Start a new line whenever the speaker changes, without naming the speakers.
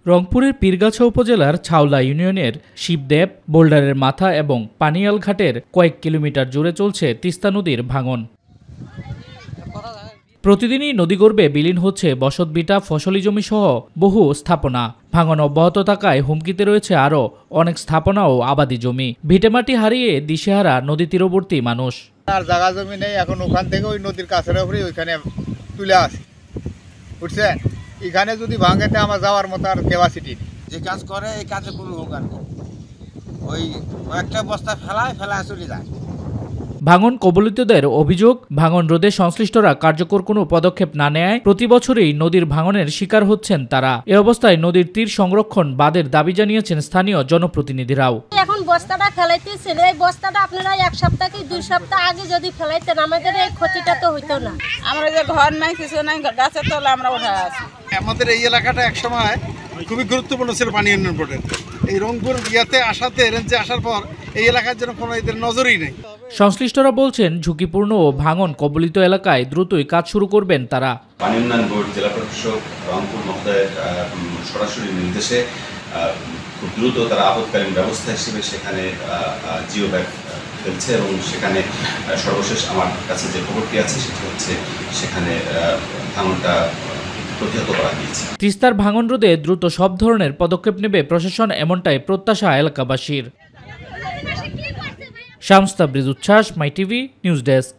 রংপুরের পীরগাছা উপজেলার ছাউলা ইউনিয়নের শিবদেব, বোল্ডারের মাথা এবং পানিয়াল ঘাটের কয়েক কিলোমিটার জুড়ে চলছে তিস্তা নদীর ভাঙন। প্রতিদিনই নদীগর্ভে বিলীন হচ্ছে বসতভিটা, ফসলি জমি সহ বহু স্থাপনা। ভাঙন অব্যাহত থাকায় হুমকিতে রয়েছে আরও অনেক স্থাপনা ও আবাদি জমি। ভিটেমাটি হারিয়ে দিশেহারা নদী তীরবর্তী মানুষ।
আর জায়গা জমি নেই, এখন ওখান থেকে ওই নদীর কাছের উপরে ওইখানে তুলে আসি, বুঝছেন? এখানে যদি ভাঙেতে আমার যাওয়ার মতো আর ক্যাপাসিটি নেই।
যে কাজ করে এই কাজে কোনো উপকার নেই, ওই একটা বস্তা ফেলায় চলে যায়।
ভাঙন কবলিতদের অভিযোগ, ভাঙন রোধে সংশ্লিষ্টরা কার্যকর কোনো পদক্ষেপ না নেয় প্রতি বছরই নদীর ভাঙনের শিকার হচ্ছেন তারা। এ অবস্থায় নদীর তীর সংরক্ষণ বাদের দাবি জানিয়েছেন স্থানীয় জনপ্রতিনিধিরাও।
এখন বস্তাটা ফেলাইতেছিল, এই বস্তাটা আপনারা এক সপ্তাহ কি 2 সপ্তাহ আগে যদি ফেলাইতেন আমাদের এই ক্ষতিটা তো হইতো না।
আমরা যে ঘর নাই, কিছু নাই, গাছের তলে আমরা উঠে আছি।
আমাদের এই এলাকাটা একসময় খুবই গুরুত্বপূর্ণ ছিল পানি উন্নয়ন বোর্ডের। এই রংপুর রেঞ্জে আসার পর এই এলাকার জন্য কোনো এদের নজরই নেই।
সংশ্লিষ্টরা বলছেন, ঝুঁকিপূর্ণ ও ভাঙন কবলিত এলাকায় দ্রুতই কাজ শুরু করবেন তারা।
পানি উন্নয়ন বোর্ড, জেলা প্রশাসক, রংপুর মহোদয়ের সরাসরি নির্দেশে খুব দ্রুত তারা আপৎকালীন ব্যবস্থা হিসেবে সেখানে জিও ব্যাগ ফেলছে এবং সেখানে সর্বশেষ আমার কাছে যে খবরটি আছে সেটি হচ্ছে সেখানে ভাঙনটা প্রতিহত করা গিয়েছে।
তিস্তার ভাঙন রোধে দ্রুত সব ধরনের পদক্ষেপ নেবে প্রশাসন, এমনটাই প্রত্যাশা এলাকাবাসীর। শামস তাবরিজ উচ্ছ্বাস, মাই টিভি নিউজ ডেস্ক।